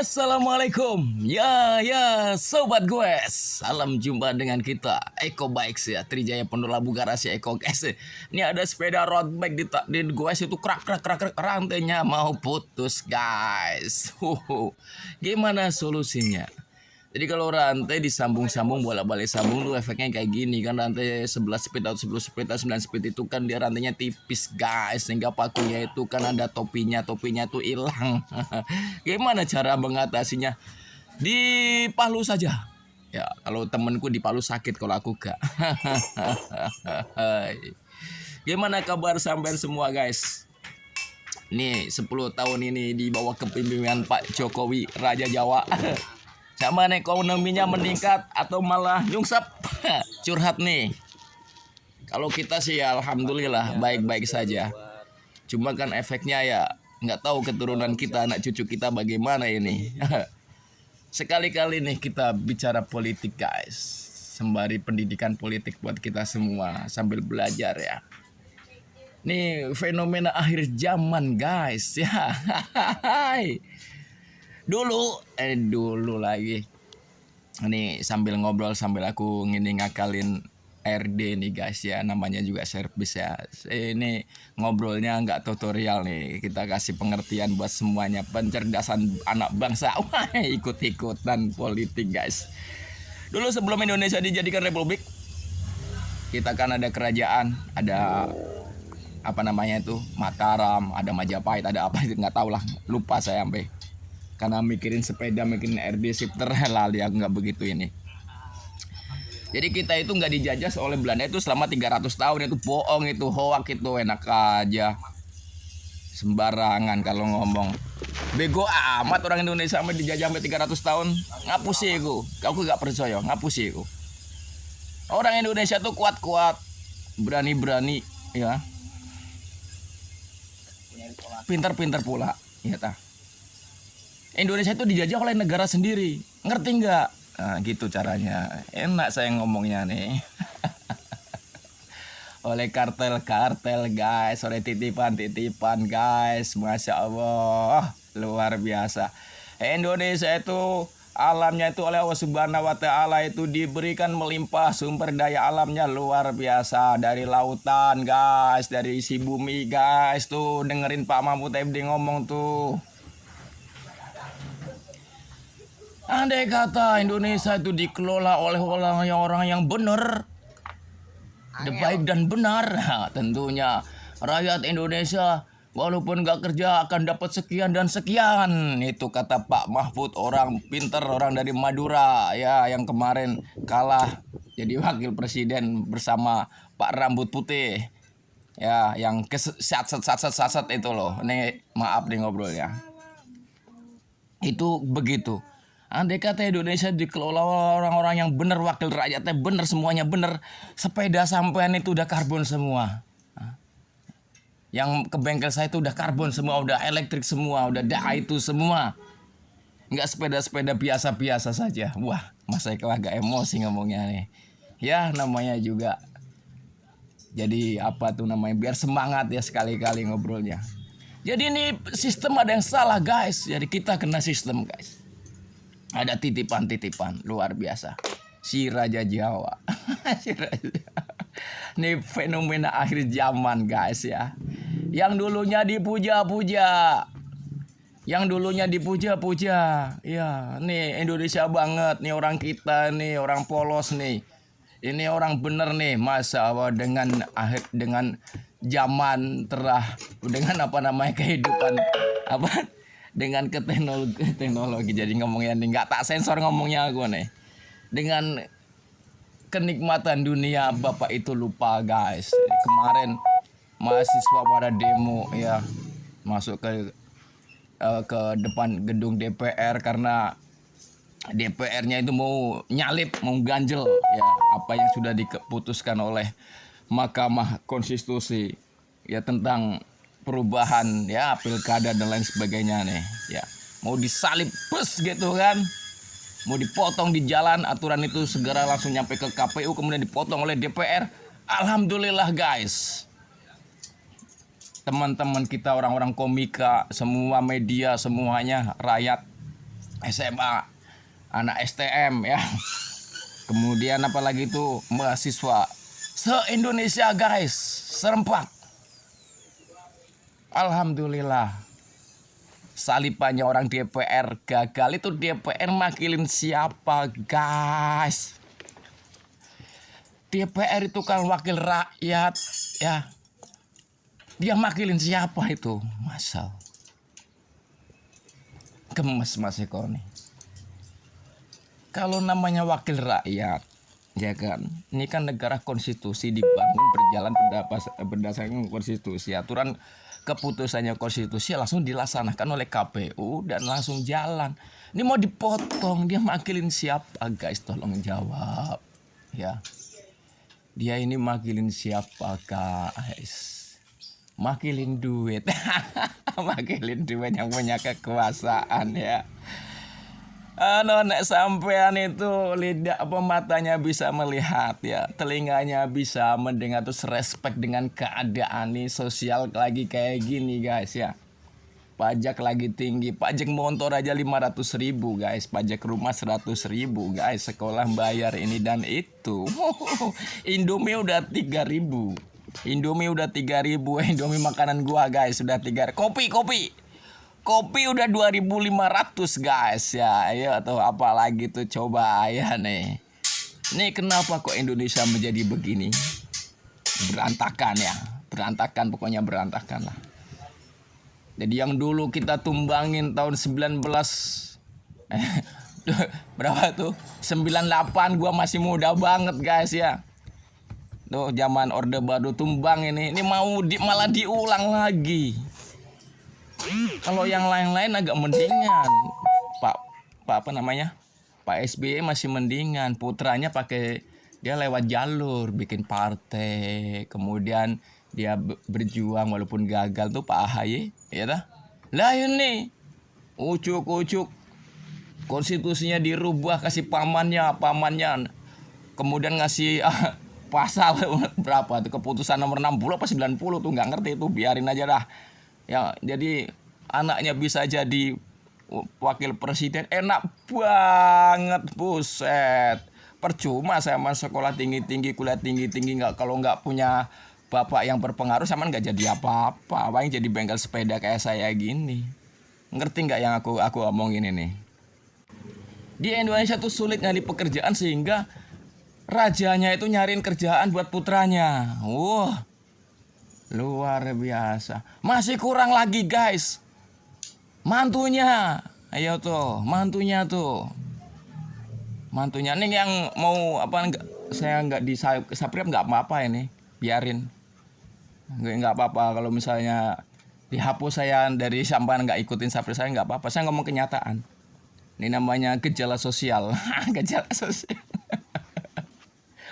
Assalamualaikum, sobat gue. Salam jumpa dengan kita, Eko Bikes ya, Trijaya Pondok Labu Garasi Eko guys. Ini ada sepeda road bike di gue itu krak rantainya mau putus guys. Gimana solusinya? Jadi kalau rantai disambung-sambung bolak-balik sambung tuh efeknya kayak gini kan, rantai 11 speed atau 10 speed atau 9 speed itu kan dia rantainya tipis guys, sehingga pakunya itu kan ada topinya tuh hilang. Gimana cara mengatasinya? Dipalu saja. Ya, kalau temenku dipalu sakit, kalau aku gak. Gimana kabar sampean semua guys? Nih 10 tahun ini di bawah kepemimpinan Pak Jokowi Raja Jawa. Zaman ekonominya meningkat atau malah nyungsep? Curhat nih. Kalau kita sih ya alhamdulillah baik-baik saja. Cuma kan efeknya ya nggak tahu keturunan kita, anak cucu kita bagaimana ini. Sekali-kali nih kita bicara politik guys, sembari pendidikan politik buat kita semua sambil belajar ya. Nih fenomena akhir zaman guys ya. Dulu lagi. Ini sambil ngobrol sambil aku ngakalin RD nih guys ya, namanya juga servis ya. Ini ngobrolnya nggak tutorial nih, kita kasih pengertian buat semuanya, pencerdasan anak bangsa. Wah, ikut-ikutan politik guys. Dulu sebelum Indonesia dijadikan republik, kita kan ada kerajaan, ada apa namanya itu, Mataram, ada Majapahit, ada apa itu nggak tahu lah, lupa saya sampai. Karena mikirin sepeda, mikirin RD shifter, lali aku nggak begitu ini. Jadi kita itu nggak dijajah oleh Belanda itu selama 300 tahun, itu bohong, itu hoak, itu enak aja. Sembarangan kalau ngomong. Bego amat orang Indonesia sampai dijajah sampai 300 tahun. Ngapus sih aku nggak percaya, ngapus sih aku. Orang Indonesia tuh kuat-kuat, berani-berani ya. Pinter-pinter pula, ya tah. Indonesia itu dijajah oleh negara sendiri, ngerti nggak? Nah, gitu caranya. Enak saya ngomongnya nih. Oleh kartel-kartel guys, oleh titipan-titipan guys, masya Allah, luar biasa. Indonesia itu alamnya itu oleh Allah Subhanahu Wa Taala itu diberikan melimpah, sumber daya alamnya luar biasa, dari lautan guys, dari isi bumi guys. Tuh dengerin Pak Mahfud MD ngomong tuh. Andai kata Indonesia itu dikelola oleh orang yang benar, baik dan benar, nah, tentunya rakyat Indonesia walaupun gak kerja akan dapat sekian dan sekian. Itu kata Pak Mahfud, orang pinter, orang dari Madura ya, yang kemarin kalah jadi wakil presiden bersama Pak Rambut Putih ya, yang kesat itu loh. Ini maaf nih ngobrolnya. Itu begitu. Andai kata Indonesia dikelola orang-orang yang benar, wakil rakyatnya benar, semuanya benar, sepeda sampean itu udah karbon semua. Yang ke bengkel saya itu udah karbon semua, udah elektrik semua, udah itu semua. Nggak sepeda-sepeda biasa-biasa saja. Wah, Mas Eko agak emosi ngomongnya nih. Ya namanya juga. Jadi apa tuh namanya, biar semangat ya sekali-kali ngobrolnya. Jadi ini sistem ada yang salah guys. Jadi kita kena sistem guys. Ada titipan-titipan luar biasa. Si Raja Jawa. Si Raja. Ini fenomena akhir zaman guys ya. Yang dulunya dipuja-puja. Yang dulunya dipuja-puja. Ya, nih Indonesia banget nih orang kita nih, orang polos nih. Ini orang bener nih, masa Allah, dengan zaman dengan apa namanya, kehidupan apa, dengan teknologi jadi ngomongnya nih, nggak tak sensor ngomongnya gue nih, dengan kenikmatan dunia Bapak itu lupa guys. Kemarin mahasiswa pada demo ya, masuk ke depan gedung DPR karena DPR-nya itu mau nyalip, mau ganjel ya apa yang sudah diputuskan oleh Mahkamah Konstitusi ya tentang perubahan ya pilkada dan lain sebagainya nih ya. Mau disalip bus gitu kan, mau dipotong di jalan, aturan itu segera langsung nyampe ke KPU, kemudian dipotong oleh DPR. Alhamdulillah guys, teman-teman kita, orang-orang komika, semua media, semuanya rakyat SMA, anak STM ya. Kemudian apalagi itu mahasiswa se-Indonesia guys, serempak. Alhamdulillah. Salipannya orang DPR gagal, itu DPR makilin siapa guys? DPR itu kan wakil rakyat ya. Dia makilin siapa itu? Masal. Gemes Mas Eko nih. Kalau namanya wakil rakyat, ya kan, ini kan negara konstitusi dibangun berjalan berdasarkan konstitusi, aturan keputusannya konstitusi langsung dilaksanakan oleh KPU dan langsung jalan. Ini mau dipotong, dia makilin siapa guys? Tolong jawab ya. Dia ini makilin siapa guys? Makilin duit. Makilin duit yang punya kekuasaan ya. Nek sampean itu lidah matanya bisa melihat ya, telinganya bisa mendengar, terus respect dengan keadaan nih sosial lagi kayak gini guys ya. Pajak lagi tinggi, pajak motor aja 500.000 guys, pajak rumah 100.000 guys, sekolah bayar ini dan itu. Indomie udah 3.000, Indomie udah 3.000, Indomie makanan gua guys sudah 3. Kopi udah 2.500 guys ya. Ayo tuh apalagi tuh coba ya nih. Nih kenapa kok Indonesia menjadi begini? Berantakan ya. Berantakan, pokoknya berantakan lah. Jadi yang dulu kita tumbangin tahun 19 berapa tuh? 98, gua masih muda banget guys ya. Tuh zaman Orde Baru tumbang ini mau malah diulang lagi. Kalau yang lain-lain agak mendingan. Pak SBY masih mendingan. Putranya dia lewat jalur bikin partai, kemudian dia berjuang walaupun gagal tuh Pak AHY, ya dah. Lah ini ucuk-ucuk konstitusinya dirubah, kasih pamannya, kemudian ngasih pasal berapa tuh, keputusan nomor 60 apa 90 tuh nggak ngerti, itu biarin aja dah. Ya, jadi anaknya bisa jadi wakil presiden, enak banget, buset. Percuma saya masuk sekolah tinggi-tinggi, kuliah tinggi-tinggi, kalau nggak punya bapak yang berpengaruh, sama nggak jadi apa-apa. Paling jadi bengkel sepeda kayak saya gini. Ngerti nggak yang aku omongin ini? Di Indonesia tuh sulit nyari pekerjaan sehingga rajanya itu nyariin kerjaan buat putranya. Wah. Luar biasa. Masih kurang lagi guys. Mantunya. Ayo tuh, mantunya tuh. Mantunya ini yang mau saya nggak di Saprip nggak apa-apa ini. Biarin. Nggak apa-apa kalau misalnya dihapus saya dari sampan, nggak ikutin Saprip, saya nggak apa-apa. Saya ngomong kenyataan. Ini namanya gejala sosial. Gejala sosial.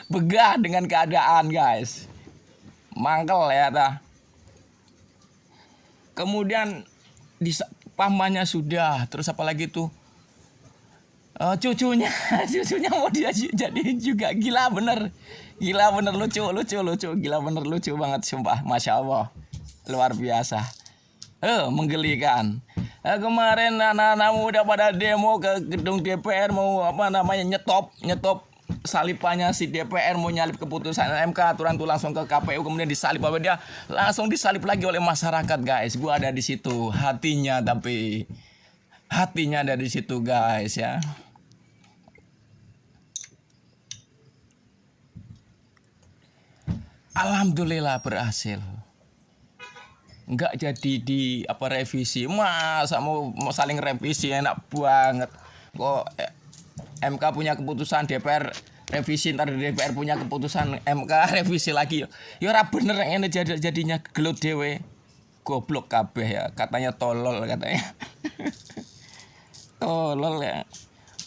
Begah dengan keadaan guys. Mangkel ya dah. Kemudian pamannya sudah, terus apalagi tuh cucunya mau dia jadi juga. Gila bener lucu, gila bener lucu banget sumpah, masya Allah, luar biasa, menggelikan. Kemarin anak-anak muda pada demo ke gedung DPR mau nyetop salipannya si DPR, mau nyalip keputusan MK, aturan tuh langsung ke KPU, kemudian disalip, dia langsung disalip lagi oleh masyarakat guys. Gua ada di situ, hatinya ada di situ guys ya. Alhamdulillah berhasil. Enggak jadi revisi. Masa mau saling revisi, enak banget. Kok MK punya keputusan, DPR revisi, ntar DPR punya keputusan, MK revisi lagi. Ya ora bener ini jadinya gelut dewe. Goblok kabeh ya, katanya tolol katanya. Tolol ya.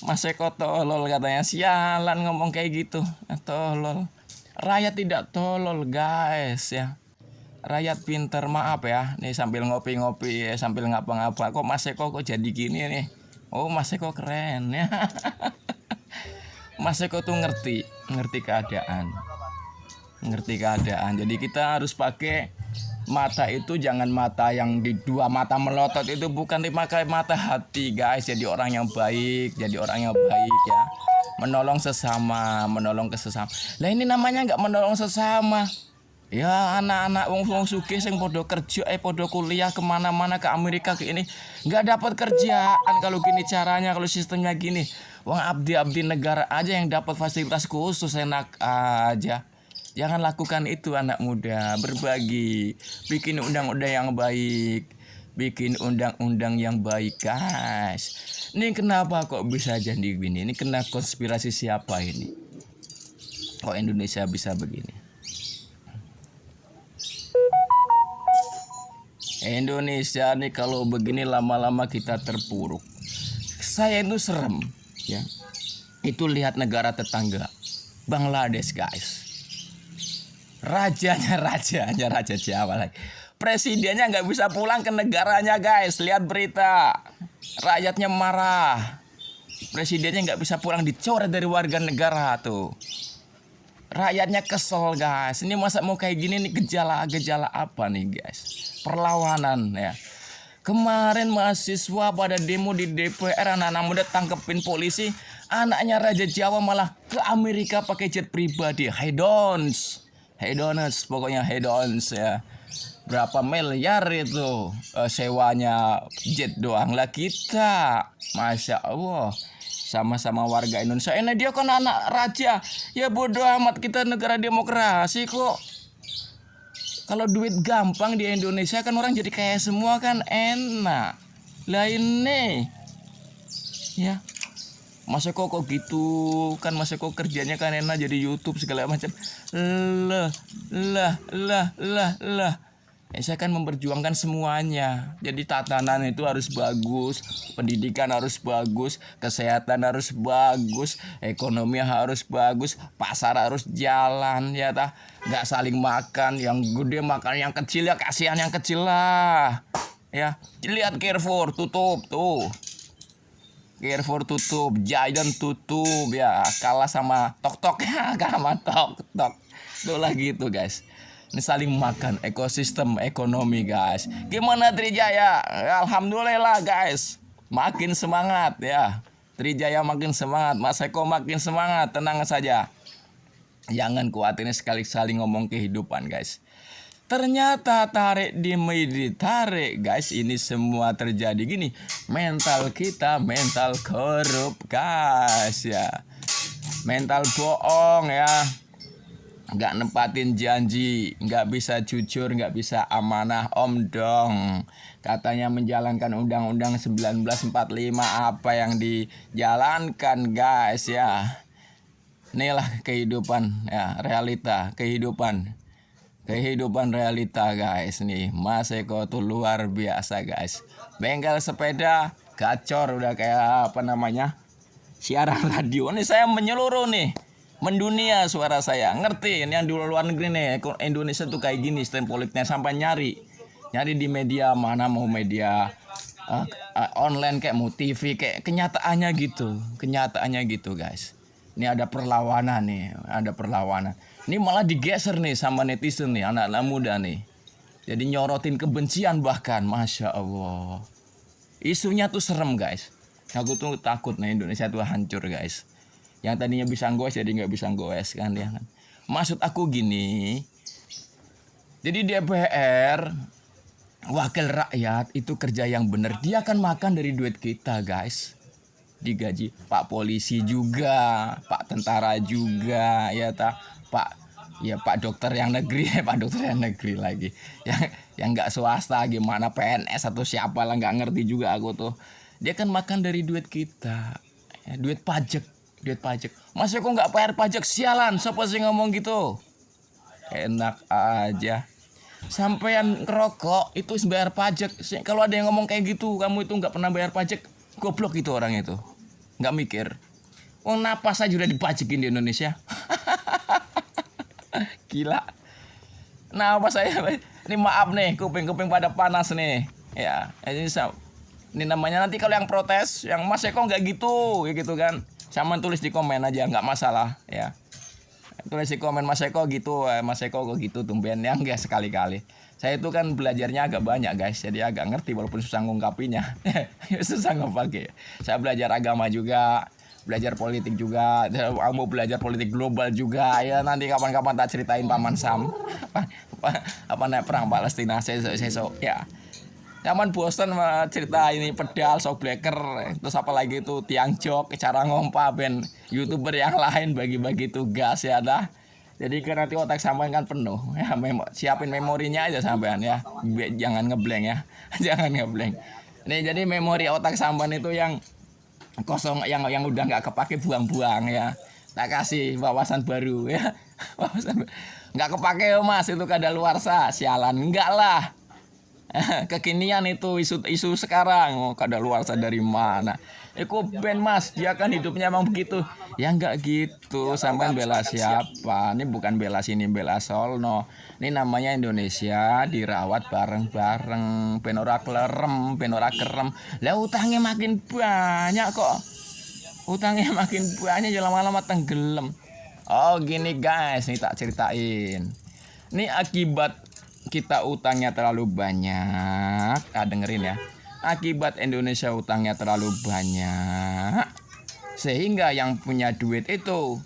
Mas Eko tolol katanya. Sialan ngomong kayak gitu. Tolol. Rakyat tidak tolol guys ya. Rakyat pinter, maaf ya. Nih sambil ngopi-ngopi ya, sambil ngapa-ngapa. Kok Mas Eko kok jadi gini nih? Oh Mas Eko keren ya. Mas Eko tuh ngerti keadaan. Jadi kita harus pakai Mata itu jangan mata yang di dua mata melotot, itu bukan dipakai mata hati guys. Jadi orang yang baik, jadi orang yang baik ya. Menolong sesama, menolong ke sesama. Lah ini namanya nggak menolong sesama. Ya anak-anak wong sugih sing podo kerja podo kuliah kemana-mana ke Amerika ke ini nggak dapat kerjaan kalau gini caranya, kalau sistemnya gini. Wong abdi negara aja yang dapat fasilitas khusus enak aja. Jangan lakukan itu anak muda, berbagi, bikin undang-undang yang baik, bikin undang-undang yang baik guys. Ini kenapa kok bisa jadi begini? Ini kena konspirasi siapa ini? Kok Indonesia bisa begini? Indonesia nih kalau begini lama-lama kita terpuruk. Saya itu serem ya. Itu lihat negara tetangga Bangladesh guys. Raja Jawa lagi. Presidennya nggak bisa pulang ke negaranya guys. Lihat berita. Rakyatnya marah. Presidennya nggak bisa pulang, dicoret dari warga negara tuh. Rakyatnya kesel guys. Ini masa mau kayak gini nih, gejala apa nih guys? Perlawanan ya. Kemarin mahasiswa pada demo di DPR, anak-anak muda tangkepin polisi. Anaknya Raja Jawa malah ke Amerika pakai jet pribadi. Hedons pokoknya hedons ya. Berapa miliar itu sewanya jet doang. Lah kita Masya Allah sama-sama warga Indonesia. Ini dia kan anak raja. Ya bodoh amat, kita negara demokrasi kok. Kalau duit gampang di Indonesia kan orang jadi kaya semua kan enak. Lah ini ya Mas Eko kok gitu kan, Mas Eko kerjanya kan enak jadi YouTube segala macam. Lah. Saya kan memperjuangkan semuanya. Jadi tatanan itu harus bagus, pendidikan harus bagus, kesehatan harus bagus, ekonomi harus bagus, pasar harus jalan ya tah. Nggak saling makan, yang gede makan yang kecil ya, kasihan yang kecil lah. Ya, lihat Carrefour tutup tuh. Carrefour tutup, Giant tutup ya, kalah sama Tok ya, kalah sama Tok. Tuh lah gitu guys. Ini saling makan, ekosistem ekonomi guys. Gimana Trijaya? Alhamdulillah guys, makin semangat ya. Trijaya makin semangat, Mas Eko makin semangat. Tenang saja, jangan khawatir, sekali ngomong kehidupan guys. Ternyata tarik di media tarik guys, ini semua terjadi gini. Mental kita mental korup guys ya, mental bohong ya. Nggak nempatin janji, nggak bisa jujur, nggak bisa amanah omdong. Katanya menjalankan Undang-Undang 1945, apa yang dijalankan guys ya. Inilah kehidupan ya, realita kehidupan realita guys nih. Mas Eko tuh luar biasa guys. Bengkel sepeda gacor, udah kayak apa namanya, siaran radio. Nih saya menyeluruh nih, mendunia suara saya. Ngerti ini yang di luar negeri nih, Indonesia tuh kayak gini sistem politiknya, sampai nyari di media mana, mau media online kayak mau TV, kayak kenyataannya gitu guys. Ini ada perlawanan. Ini malah digeser nih sama netizen nih, anak-anak muda nih. Jadi nyorotin kebencian bahkan, Masya Allah. Isunya tuh serem guys. Aku tuh takut nih Indonesia tuh hancur guys. Yang tadinya bisa goes jadi nggak bisa goes kan ya kan. Maksud aku gini, jadi DPR, wakil rakyat itu kerja yang benar. Dia akan makan dari duit kita guys. Digaji Pak polisi juga, Pak tentara juga ya ta, Pak dokter yang negeri, Pak dokter yang negeri lagi. Yang nggak swasta gimana, PNS atau siapa lah, nggak ngerti juga aku tuh. Dia kan makan dari duit kita. Ya, duit pajak. Masa kok nggak bayar pajak, sialan, siapa sih ngomong gitu? Enak aja. Sampean ngerokok itu bayar pajak. Kalau ada yang ngomong kayak gitu, kamu itu nggak pernah bayar pajak, goblok itu orang itu. Nggak mikir. Oh, napas aja udah dipajakin di Indonesia. Gila. Nah, apa saya ini, maaf nih, kuping pada panas nih. Ya, ini namanya nanti kalau yang protes, yang Mas Eko nggak gitu, ya gitu kan. Sama tulis di komen aja, nggak masalah ya. Tulis di komen Mas Eko gitu, Mas Eko kok gitu tumben ya, enggak sekali-kali. Saya itu kan belajarnya agak banyak guys, jadi agak ngerti walaupun susah ngungkapinya. Susah ngepake. Saya belajar agama juga, belajar politik juga, mau belajar politik global juga. Ya nanti kapan-kapan tak ceritain Paman Sam. Apa naik perang Palestina sesok ya. Nyaman bosan cerita ini pedal, shockbreaker, terus apalagi itu tiang jok, cara ngompa ben youtuber yang lain bagi-bagi tugas ya dah. Jadi kan nanti otak sampean kan penuh ya, siapin memorinya aja sampean ya, jangan ngeblank ya. Jangan ngeblank. Nih jadi memori otak sampean itu yang kosong, yang udah nggak kepake buang-buang ya. Tak kasih wawasan baru ya. Wawasan nggak kepake mas, itu kadaluarsa, sialan enggak lah. Kekinian itu isu sekarang, kadaluarsa dari mana? Eko Ben mas, dia kan hidupnya emang begitu. Ya enggak gitu, sampai bela siapa? Ini bukan bela sini, bela Solno. Ini namanya Indonesia dirawat bareng-bareng, penora klerem, penora kerem. Lah utangnya makin banyak kok. Utangnya makin banyak, lama-lama tenggelam. Oh gini guys, nih tak ceritain. Ini akibat kita utangnya terlalu banyak. Dengerin ya. Akibat Indonesia utangnya terlalu banyak, sehingga yang punya duit itu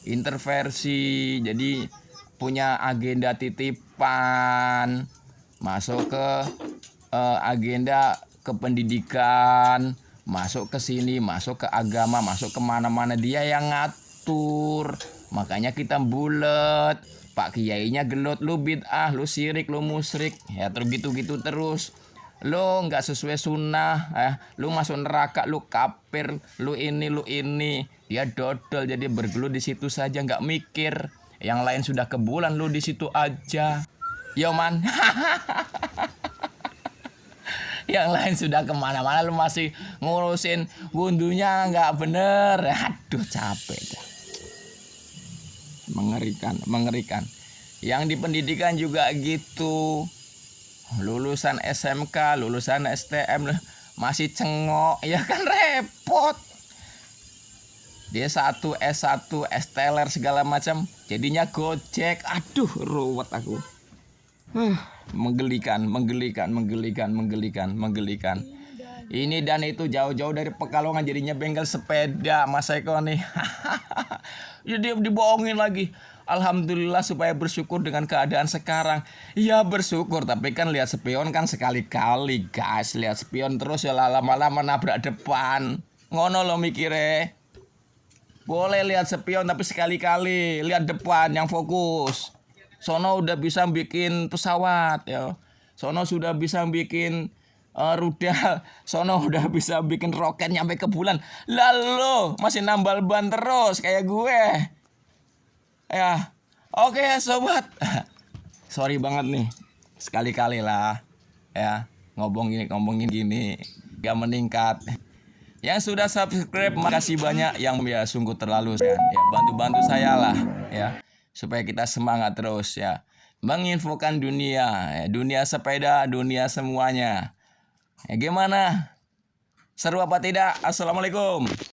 intervensi, jadi punya agenda titipan, masuk ke agenda kependidikan, masuk ke sini, masuk ke agama, masuk kemana-mana dia yang ngatur. Makanya kita bulet. Pak kiainya gelut, lu bid'ah, lu syirik, lu musyrik, ya terus gitu-gitu terus. Lu nggak sesuai sunnah, lu masuk neraka, lu kafir, lu ini. Dia dodol, jadi bergelut di situ saja, nggak mikir. Yang lain sudah ke bulan, lu di situ aja. Yo man. Yang lain sudah kemana-mana, lu masih ngurusin wundunya nggak bener. Aduh capek dah. Mengerikan. Yang di pendidikan juga gitu. Lulusan SMK, lulusan STM masih cengok, ya kan repot. Dia S1, S-teler segala macam, jadinya Gojek. Aduh, ruwet aku. Menggelikan. Ini dan itu jauh-jauh dari Pekalongan jadinya bengkel sepeda Mas Eko nih. Dia dibohongin lagi. Alhamdulillah supaya bersyukur dengan keadaan sekarang. Ya bersyukur, tapi kan lihat spion kan sekali-kali guys. Lihat spion terus ya lama-lama nabrak depan. Ngono lo mikire. Boleh lihat spion tapi sekali-kali. Lihat depan yang fokus. Sono udah bisa bikin pesawat ya. Sono sudah bisa bikin rudal. Sono udah bisa bikin roket nyampe ke bulan. Lalu masih nambal ban terus kayak gue. Ya, oke sobat. Sorry banget nih. Sekali-kali lah ya ngomongin gini gak meningkat. Yang sudah subscribe makasih banyak, yang ya sungguh terlalu ya bantu saya lah ya supaya kita semangat terus ya menginfokan dunia ya, dunia sepeda, dunia semuanya. Ya gimana? Seru apa tidak? Assalamualaikum.